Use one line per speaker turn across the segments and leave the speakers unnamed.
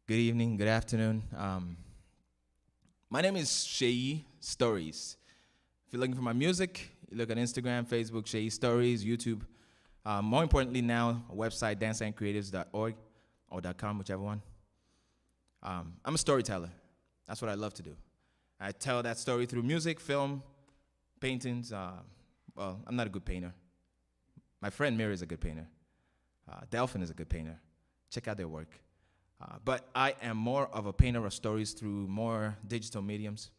Good evening, good afternoon. My name is Seyistories. If you're looking for my music, you look at Instagram, Facebook, Seyistories, YouTube. More importantly now, a website, danceandcreatives.org or .com, whichever one. I'm a storyteller. That's what I love to do. I tell that story through music, film, paintings. Well, I'm not a good painter. My friend Mary is a good painter. Delphin is a good painter. Check out their work. But I am more of a painter of stories through more digital mediums.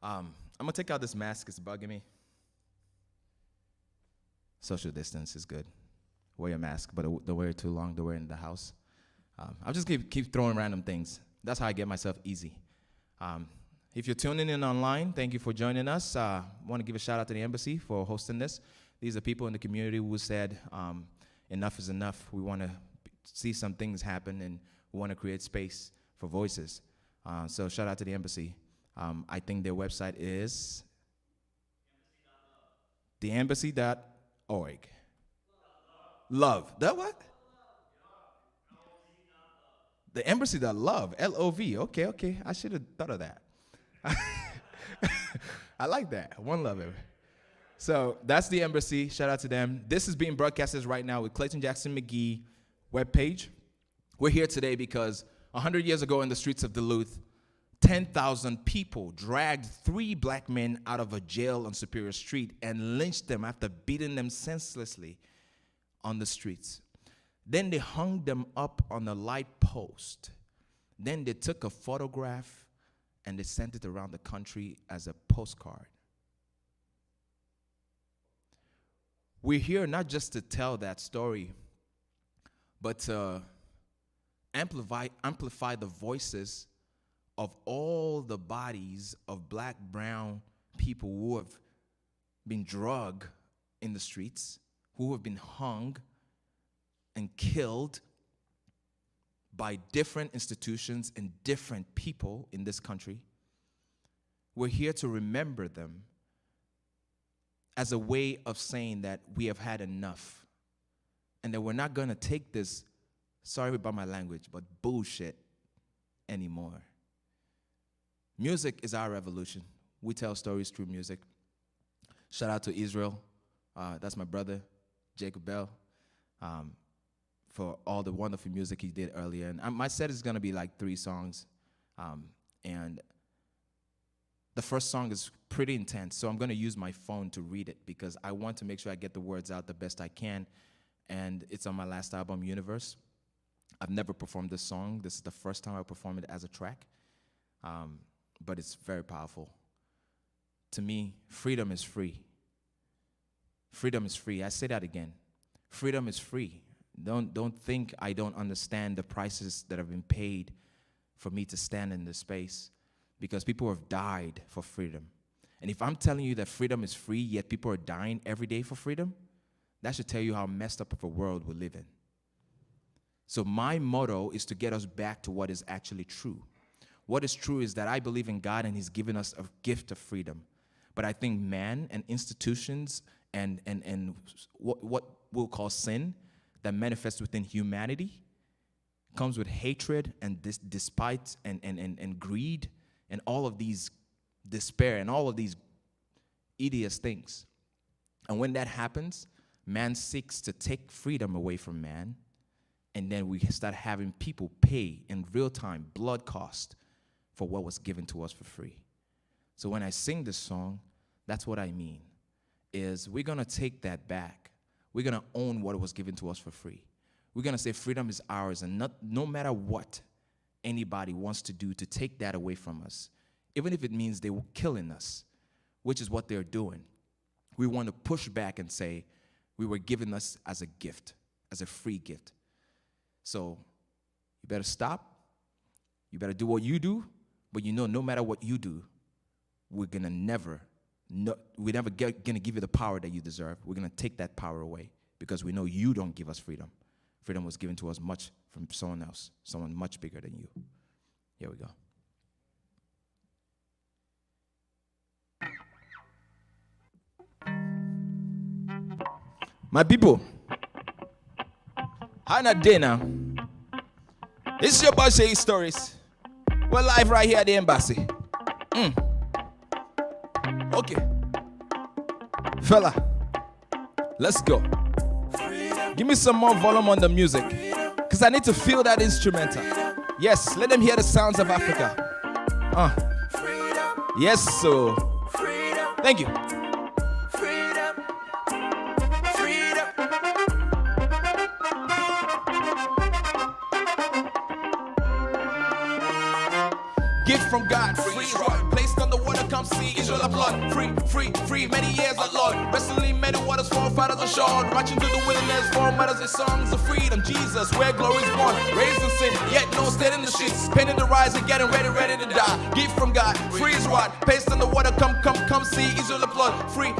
I'm gonna take out this mask, it's bugging me. Social distance is good. Wear your mask, but don't wear it too long, don't wear it in the house. I'll just keep throwing random things. That's how I get myself easy. If you're tuning in online, thank you for joining us. I want to give a shout out to the embassy for hosting this. These are people in the community who said enough is enough. We want to see some things happen, and we want to create space for voices. So shout out to the embassy. I think their website is theembassy.org. Love. That what? The embassy.love. L-O-V. Okay. I should have thought of that. I like that. One love. So that's the embassy. Shout out to them. This is being broadcasted right now with Clayton Jackson McGhie webpage. We're here today because 100 years ago in the streets of Duluth, 10,000 people dragged 3 black men out of a jail on Superior Street and lynched them after beating them senselessly on the streets. Then they hung them up on a light post. Then they took a photograph and they sent it around the country as a postcard. We're here not just to tell that story, but to amplify the voices of all the bodies of black, brown people who have been drugged in the streets, who have been hung and killed by different institutions and different people in this country. We're here to remember them as a way of saying that we have had enough and that we're not going to take this, sorry about my language, but bullshit anymore. Music is our revolution. We tell stories through music. Shout out to Israel. That's my brother, Jacob Bell, for all the wonderful music he did earlier. And my set is going to be like 3 songs. And the first song is pretty intense, so I'm going to use my phone to read it because I want to make sure I get the words out the best I can. And it's on my last album, Universe. I've never performed this song. This is the first time I perform it as a track. But it's very powerful. To me, freedom is free. Freedom is free. I say that again. Freedom is free. Don't think I don't understand the prices that have been paid for me to stand in this space, because people have died for freedom. And if I'm telling you that freedom is free, yet people are dying every day for freedom, that should tell you how messed up of a world we live in. So my motto is to get us back to what is actually true. What is true is that I believe in God and He's given us a gift of freedom. But I think man and institutions and what we'll call sin that manifests within humanity comes with hatred and despite and greed and all of these despair and all of these hideous things. And when that happens, man seeks to take freedom away from man, and then we start having people pay in real time, blood cost, for what was given to us for free. So when I sing this song, that's what I mean, is we're going to take that back. We're going to own what was given to us for free. We're going to say freedom is ours, and no matter what anybody wants to do to take that away from us, even if it means they were killing us, which is what they're doing, we want to push back and say we were given us as a gift, as a free gift. So you better stop. You better do what you do, but no matter what you do, we're never gonna give you the power that you deserve. We're gonna take that power away because we know you don't give us freedom. Freedom was given to us much from someone else, someone much bigger than you. Here we go. My people, how na day now? It's your boy Seyistories. We're live right here at the embassy. Okay. Fella, let's go. Give me some more volume on the music, because I need to feel that instrumental. Yes, let them hear the sounds of Africa. Yes, so. Thank you. Gift from God, free rod, placed on the water, come see Israel applaud. Free, many years at Lord. Wrestling many waters, forefathers ashore. Marching through the wilderness, four matters and songs of freedom. Jesus, where glory is born. Raised in sin, yet no state in the streets. Painting the rise and getting ready to die. Gift from God, free rod, placed on the water, come see Israel applaud. Free,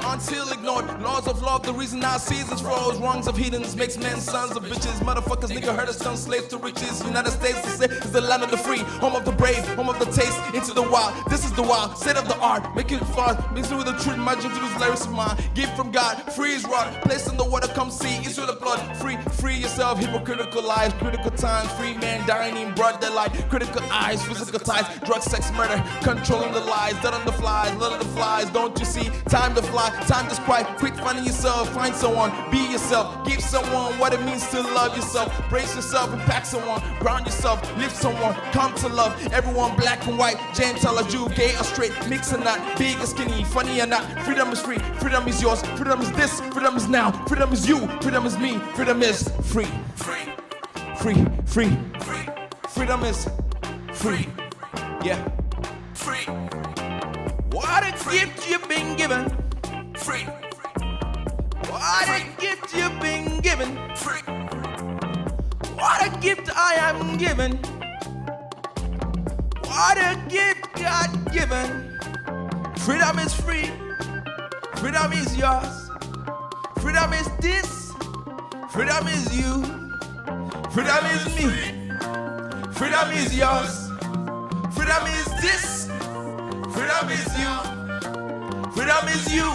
until ignored. Laws of love, the reason our seasons froze. Wrongs of heathens makes men sons of bitches. Motherfuckers, nigga, heard us turn slaves to riches. United States is the land of the free, home of the brave, home of the taste, into the wild. This is the wild, state of the art, make it fun, mix it with the truth, imagine to this lyrics of mine. Gift from God, free is rod, placed in the water, come see, Israel the blood. Free yourself, hypocritical lives, critical times, free man dying in broad daylight, critical eyes, physical ties, drug, sex, murder, controlling the lies, dead on the flies, let on the flies, don't you see? Time to fly, time to quiet, quick finding yourself, find someone, be yourself, give someone what it means to love yourself, brace yourself, impact someone, ground yourself, lift someone, come to love everyone, black and white, Gentile or Jew, gay or straight, mix or not, big or skinny, funny or not. Freedom is free, freedom is yours, freedom is this, freedom is now, freedom is you, freedom is me, freedom is free. Freedom is free. Yeah. Free. What a gift you've been given. Free. What a gift you've been given. Free. What a gift I am given. What a gift God given. Freedom is free. Freedom is yours. Freedom is this. Freedom is you. Freedom is me. Freedom is yours. Freedom is this. Freedom is you. Freedom is you.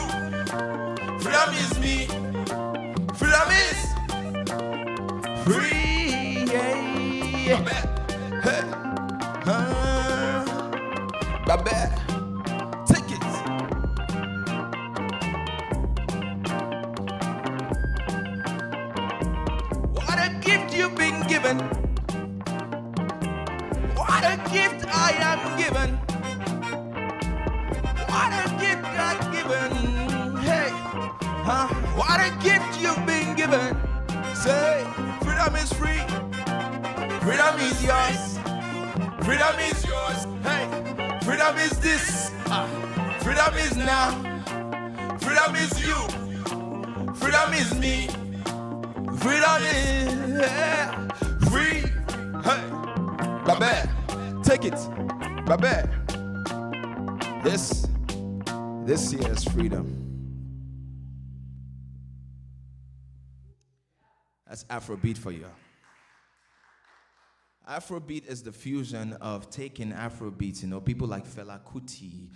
Freedom is me. Freedom is free. Yeah. Hey. Baby, take it. What a gift you've been given. What a gift I am given. What a gift God given. Hey, what a gift you've been given. Say, freedom is free. Freedom is yours. Freedom is yours. Hey. Freedom is this, freedom is now, freedom is you, freedom is me, freedom is free. Hey, baby, take it, baby. This here is freedom. That's Afrobeat for you. Afrobeat is the fusion of taking Afrobeats, people like Fela Kuti,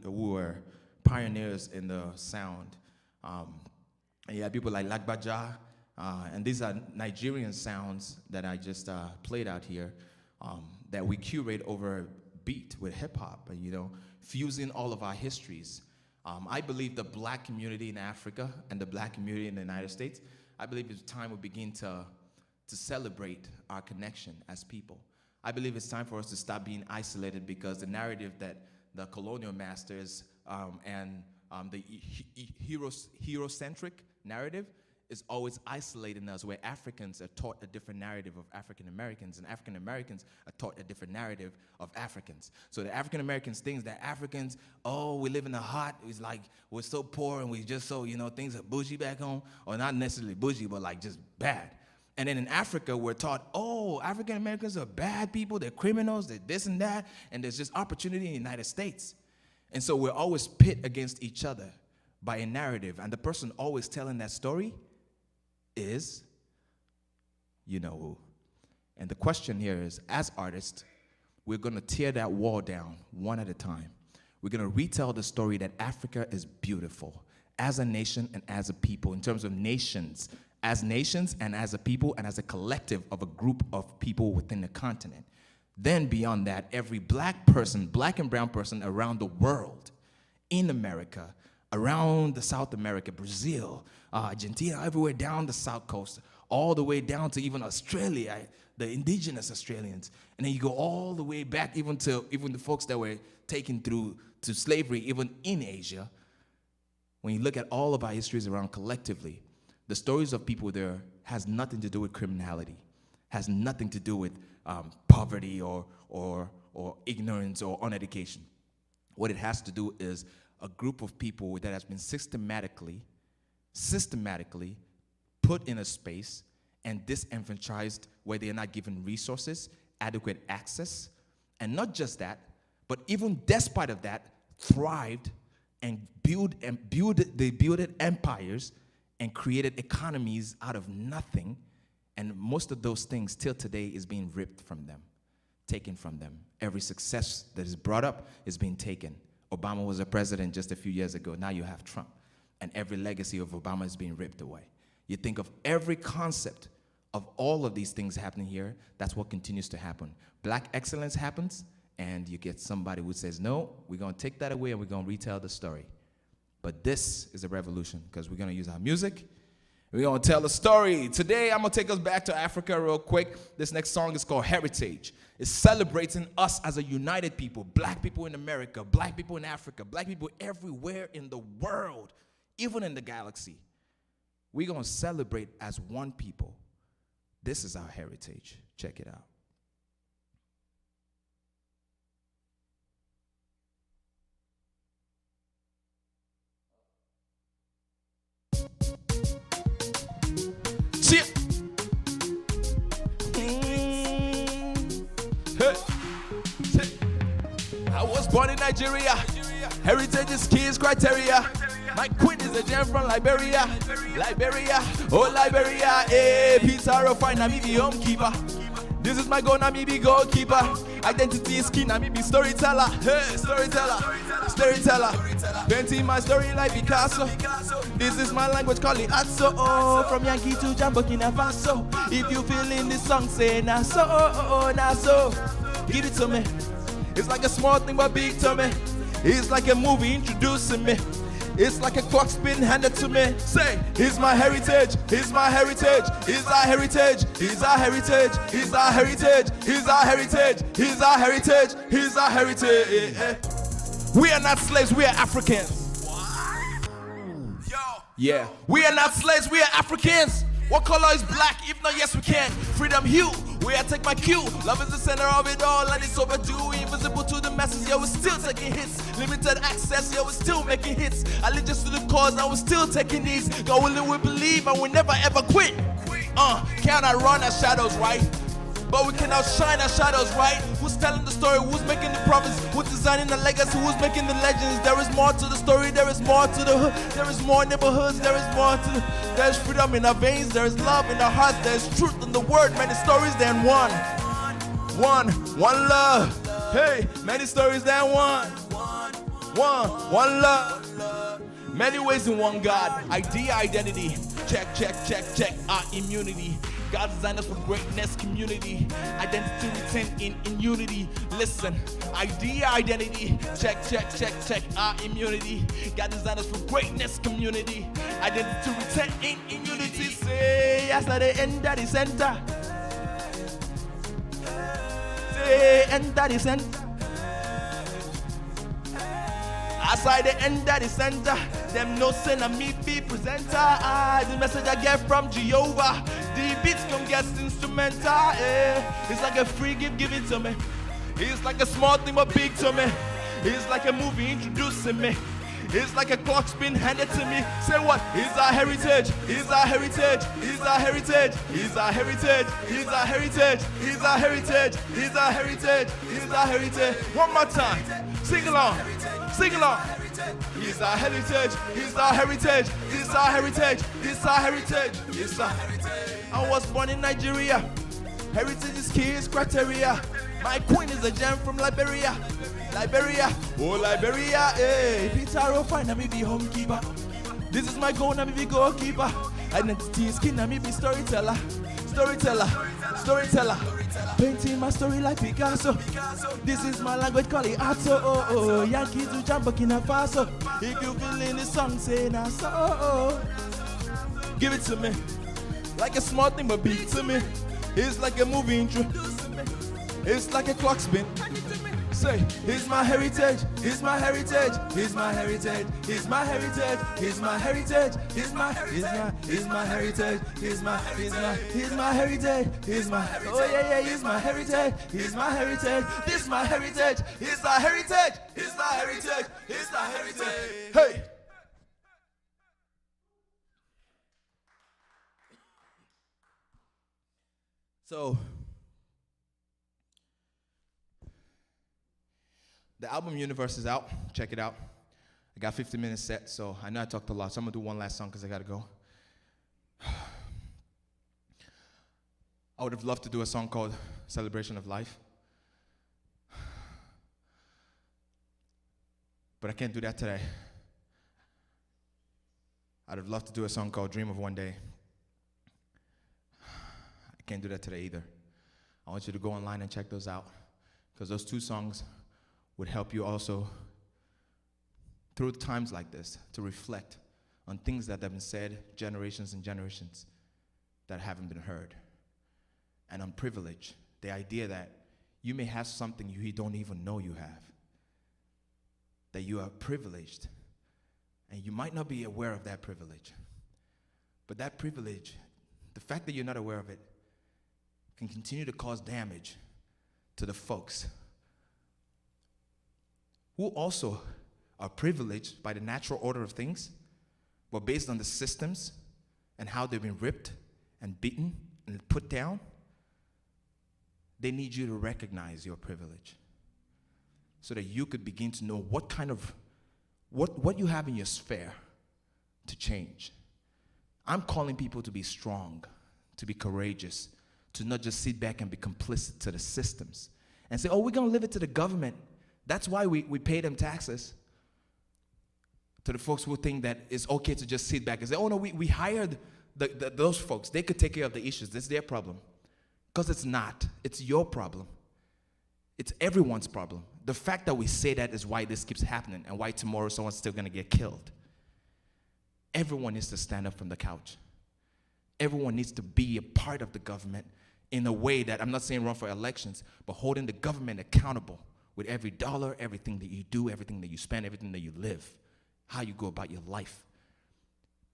who were pioneers in the sound. And you have people like Lagbaja, and these are Nigerian sounds that I just played out here, that we curate over a beat with hip hop, fusing all of our histories. I believe the black community in Africa and the black community in the United States, I believe it's time we begin to celebrate our connection as people. I believe it's time for us to stop being isolated, because the narrative that the colonial masters and the Eurocentric narrative is always isolating us, where Africans are taught a different narrative of African Americans, and African Americans are taught a different narrative of Africans. So the African Americans think that Africans, we live in the hot, it's like we're so poor and we just so, things are bougie back home, or not necessarily bougie, but like just bad. And then in Africa, we're taught, African Americans are bad people, they're criminals, they're this and that, and there's just opportunity in the United States. And so we're always pit against each other by a narrative, and the person always telling that story is you know who. And the question here is, as artists, we're going to tear that wall down one at a time. We're going to retell the story that Africa is beautiful as a nation and as a people. In terms of nations, as nations and as a people and as a collective of a group of people within the continent. Then beyond that, every black person, black and brown person around the world, in America, around the South America, Brazil, Argentina, everywhere down the South Coast, all the way down to even Australia, the indigenous Australians. And then you go all the way back even to the folks that were taken through to slavery, even in Asia. When you look at all of our histories around collectively, the stories of people there has nothing to do with criminality, has nothing to do with poverty or ignorance or uneducation. What it has to do is a group of people that has been systematically put in a space and disenfranchised where they are not given resources, adequate access, and not just that, but even despite of that, thrived and built empires and created economies out of nothing. And most of those things till today is being ripped from them, taken from them. Every success that is brought up is being taken. Obama was a president just a few years ago. Now you have Trump. And every legacy of Obama is being ripped away. You think of every concept of all of these things happening here, that's what continues to happen. Black excellence happens, and you get somebody who says, no, we're going to take that away and we're going to retell the story. But this is a revolution because we're going to use our music. We're going to tell a story. Today, I'm going to take us back to Africa real quick. This next song is called Heritage. It's celebrating us as a united people, black people in America, black people in Africa, black people everywhere in the world, even in the galaxy. We're going to celebrate as one people. This is our heritage. Check it out. Hey. I was born in Nigeria. Heritage is key is criteria. My queen is a gem from Liberia. Oh Liberia. Hey, Peter Rufai, na me be homekeeper. This is my goal, na me be goalkeeper. Identity is key, na me be storyteller. Hey, storyteller. Painting my story like Picasso. This is my language, call it Atso. Oh, from Yankee to Jambo, Burkina Faso. If you feeling this song, say na so, na so. Give it to me. It's like a small thing but big to me. It's like a movie introducing me. It's like a clock spin handed to me. Say, here's my heritage, here's my heritage, here's our heritage, here's our heritage, here's our heritage, here's our heritage, here's our heritage, here's our heritage. We are not slaves, we are Africans. Yeah, we are not slaves, we are Africans. What color is black? If not, yes we can. Freedom hue, where I take my cue. Love is the center of it all, and it's overdue. Invisible to the masses, yeah, we're still taking hits. Limited access, yeah, we're still making hits. Allegiance to the cause, and we're still taking these. God willing, we believe, and we never ever quit. Cannot run our shadows, right? But we can outshine our shadows, right? Who's telling the story? Who's making the promise? Who's designing the legacy? Who's making the legends? There is more to the story. There is more to the hood. There is more neighborhoods. There is more to There's freedom in our veins. There is love in our hearts. There is truth in the word. Many stories than one. One love. Hey, many stories than one. One love. Many ways in one God. Idea, identity. Check. Our immunity. God designed us for greatness, community, identity retained in unity. Listen, idea, identity, check, our immunity. God designed us for greatness, community, identity retained in unity. Say yes at the end of the center. Say enter the center. Outside the end of the center, them no send a me be presenter. The message I get from Jehovah, the beats come get instrumental. It's like a free gift, give it to me. It's like a small thing but big to me. It's like a movie introducing me. It's like a clock spin handed to me. Say what? It's our heritage. It's our heritage. It's our heritage. It's our heritage. It's our heritage. It's our heritage. It's our heritage. It's our heritage. One more time. Sing along. Sing along. It's our heritage. It's our heritage. It's our heritage. It's our heritage. It's our heritage. I was born in Nigeria. Heritage is key, is criteria. My queen is a gem from Liberia. Oh Liberia, hey. Peter Rufai, na me be homekeeper. This is my goal, na me be goalkeeper. Identity is king, and me be storyteller. Storyteller, storyteller. Painting my story like Picasso. This is my language, call it art. So, oh, oh. Yankee to jump Burkina Faso. If you feeling the song, say now so. Oh, oh. Give it to me. Like a small thing, but beat to me. It's like a movie intro. It's like a clock spin. Say, here's my heritage, here's my heritage, here's my heritage, here's my heritage, here's my heritage, here's my heritage, here's my heritage, here's my heritage, here's my oh yeah, here's my heritage, here's my heritage, this my heritage, here's my heritage, here's my heritage, here's my heritage. Hey. So the album Universe is out. Check it out. I got 50 minutes set, so I know I talked a lot, so I'm going to do one last song because I got to go. I would have loved to do a song called Celebration of Life. But I can't do that today. I'd have loved to do a song called Dream of One Day. I can't do that today either. I want you to go online and check those out, because those two songs would help you also through times like this to reflect on things that have been said generations and generations that haven't been heard. And on privilege, the idea that you may have something you don't even know you have, that you are privileged, and you might not be aware of that privilege. But that privilege, the fact that you're not aware of it, can continue to cause damage to the folks who also are privileged by the natural order of things, but based on the systems and how they've been ripped and beaten and put down, they need you to recognize your privilege so that you could begin to know what kind of, what you have in your sphere to change. I'm calling people to be strong, to be courageous, to not just sit back and be complicit to the systems and say, oh, we're going to leave it to the government. That's why we pay them taxes. To the folks who think that it's okay to just sit back and say, oh no, we hired those folks. They could take care of the issues. That's their problem. Because it's not. It's your problem. It's everyone's problem. The fact that we say that is why this keeps happening and why tomorrow someone's still going to get killed. Everyone needs to stand up from the couch. Everyone needs to be a part of the government in a way that, I'm not saying run for elections, but holding the government accountable with every dollar, everything that you do, everything that you spend, everything that you live, how you go about your life.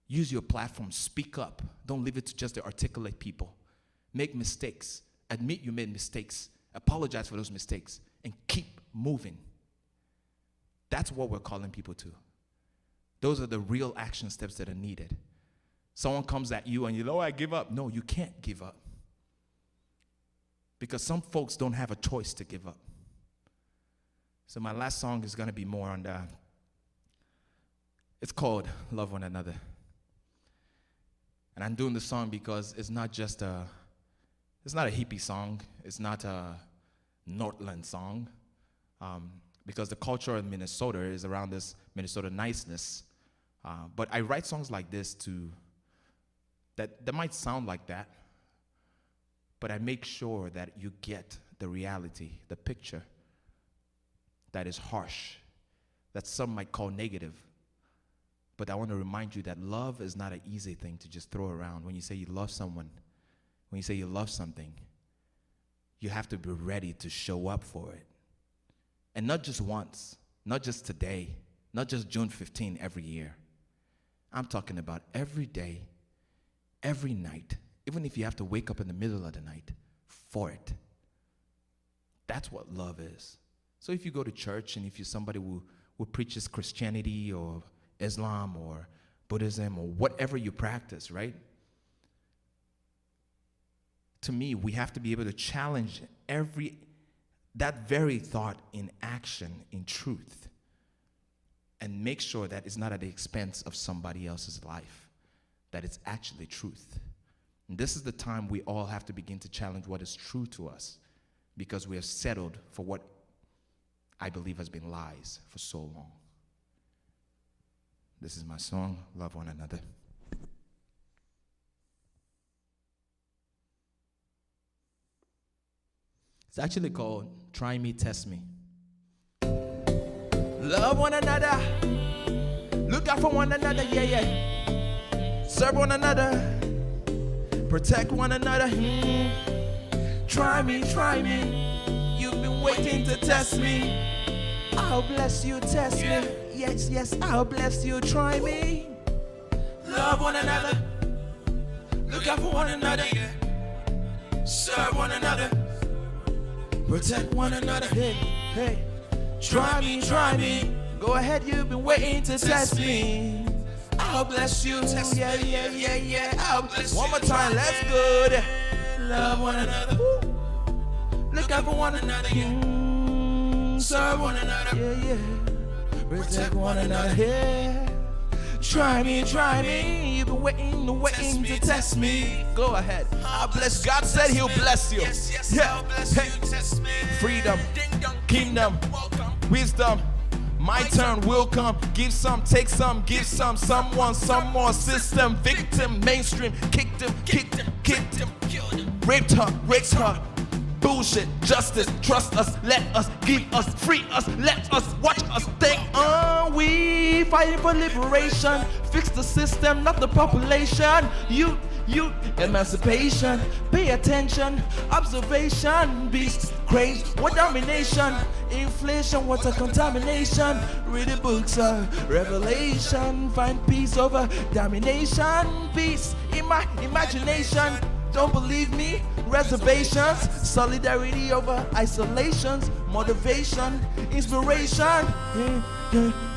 Use your platform, speak up. Don't leave it to just the articulate people. Make mistakes. Admit you made mistakes. Apologize for those mistakes. And keep moving. That's what we're calling people to. Those are the real action steps that are needed. Someone comes at you and you know, I give up. No, you can't give up. Because some folks don't have a choice to give up. So my last song is going to be more on the, it's called Love One Another. And I'm doing the song because it's not just it's not a hippie song. It's not a Northland song. Because the culture in Minnesota is around this Minnesota niceness. But I write songs like this that might sound like that, but I make sure that you get the reality, the picture that is harsh, that some might call negative. But I want to remind you that love is not an easy thing to just throw around. When you say you love someone, when you say you love something, you have to be ready to show up for it. And not just once, not just today, not just June 15 every year. I'm talking about every day, every night, even if you have to wake up in the middle of the night for it. That's what love is. So if you go to church and if you're somebody who preaches Christianity or Islam or Buddhism or whatever you practice, right? To me, we have to be able to challenge that very thought in action, in truth, and make sure that it's not at the expense of somebody else's life, that it's actually truth. And this is the time we all have to begin to challenge what is true to us, because we have settled for what I believe has been lies for so long. This is my song, Love One Another. It's actually called Try Me, Test Me. Love one another. Look out for one another, yeah, yeah. Serve one another. Protect one another. Try me, try me. You've been waiting to test me. I'll bless you, test me. Yes, yes, I'll bless you, try me. Love one another. Look out for one another, yeah. Serve one another. Protect one another. Hey, hey. Try me, try me. Go ahead, you've been waiting to test me. I'll bless you. Yeah, yeah, yeah, yeah. I'll bless you. One more time, let's go. Love one another. Woo. Look out for one another. Yeah. Serve one another. Yeah, yeah. Protect one another. Yeah. Try me, try me. You've been waiting to test me. Go ahead. I'll bless. God said He'll bless you. Yes, yes, yeah. I'll bless you. Test me. Freedom, kingdom, wisdom. My turn will come. Give some, take some, give some. Someone, some more. System, victim, mainstream. Kicked him, raped her. Bullshit, justice, trust us, let us, give us, free us, let us, watch us, think on. We fighting for liberation. Fix the system, not the population. You, emancipation, pay attention, observation, beast, craze, what domination, inflation, what a contamination, read the books of Revelation, find peace over domination, peace in my imagination, don't believe me, reservations, solidarity over isolations, motivation, inspiration,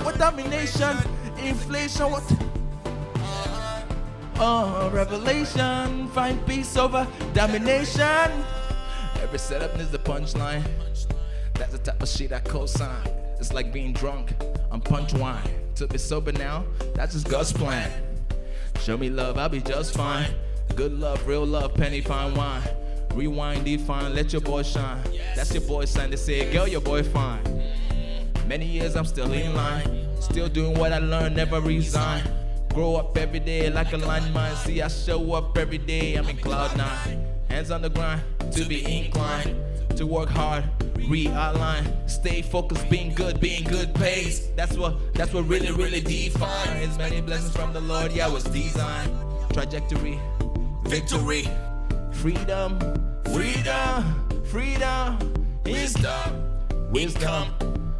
what domination, inflation, what revelation, find peace over domination. Every setup needs the punchline. That's the type of shit I co-sign. It's like being drunk on punch wine. To be sober now, that's just God's plan. Show me love, I'll be just fine. Good love, real love, penny fine wine. Rewind, define, let your boy shine. That's your boy sign. They say, girl, your boy fine. Many years I'm still in line. Still doing what I learned, never resign. Grow up every day like a lineman. See, I show up every day, I'm in cloud nine. Hands on the grind, to be inclined. To work hard, realign. Stay focused, being good pays. That's what really defines. Many blessings from the Lord, yeah, was designed. Trajectory, victory, freedom, wisdom,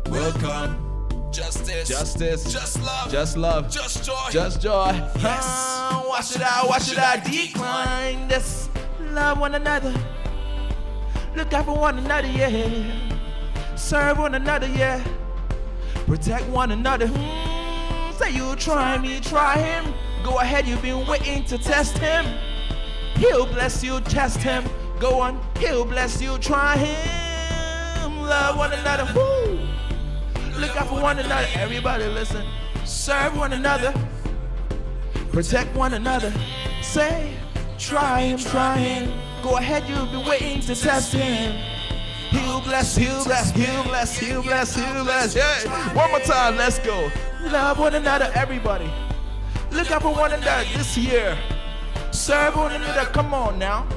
welcome. Justice, just love, just joy. Yes. Why should I decline this? Love one another. Look out for one another, yeah. Serve one another, yeah. Protect one another. Say you try me, try him. Go ahead, you've been waiting to test him. He'll bless you, test him. Go on, he'll bless you, try him. Love one another. Woo. Look out for one another. Everybody listen. Serve one another. Protect one another. Say, try him, try him. Go ahead, you've been waiting to test him. He'll bless, he'll bless, he'll bless, he'll bless, he'll bless. Yeah. One more time, let's go. Love one another, everybody. Look out for one another this year. Serve one another, come on now.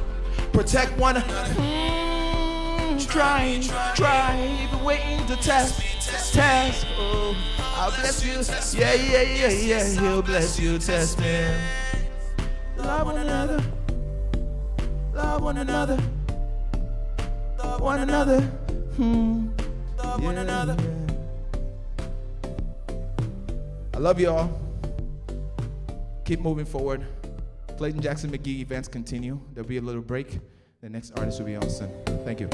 Protect one another. Try, you've been waiting to test. Oh, I'll bless you. Yeah. He'll bless you, test him. Love one another. Love one another. Love one another. Love one another. I love y'all. Keep moving forward. Clayton Jackson McGhie events continue. There'll be a little break. The next artist will be on soon. Thank you.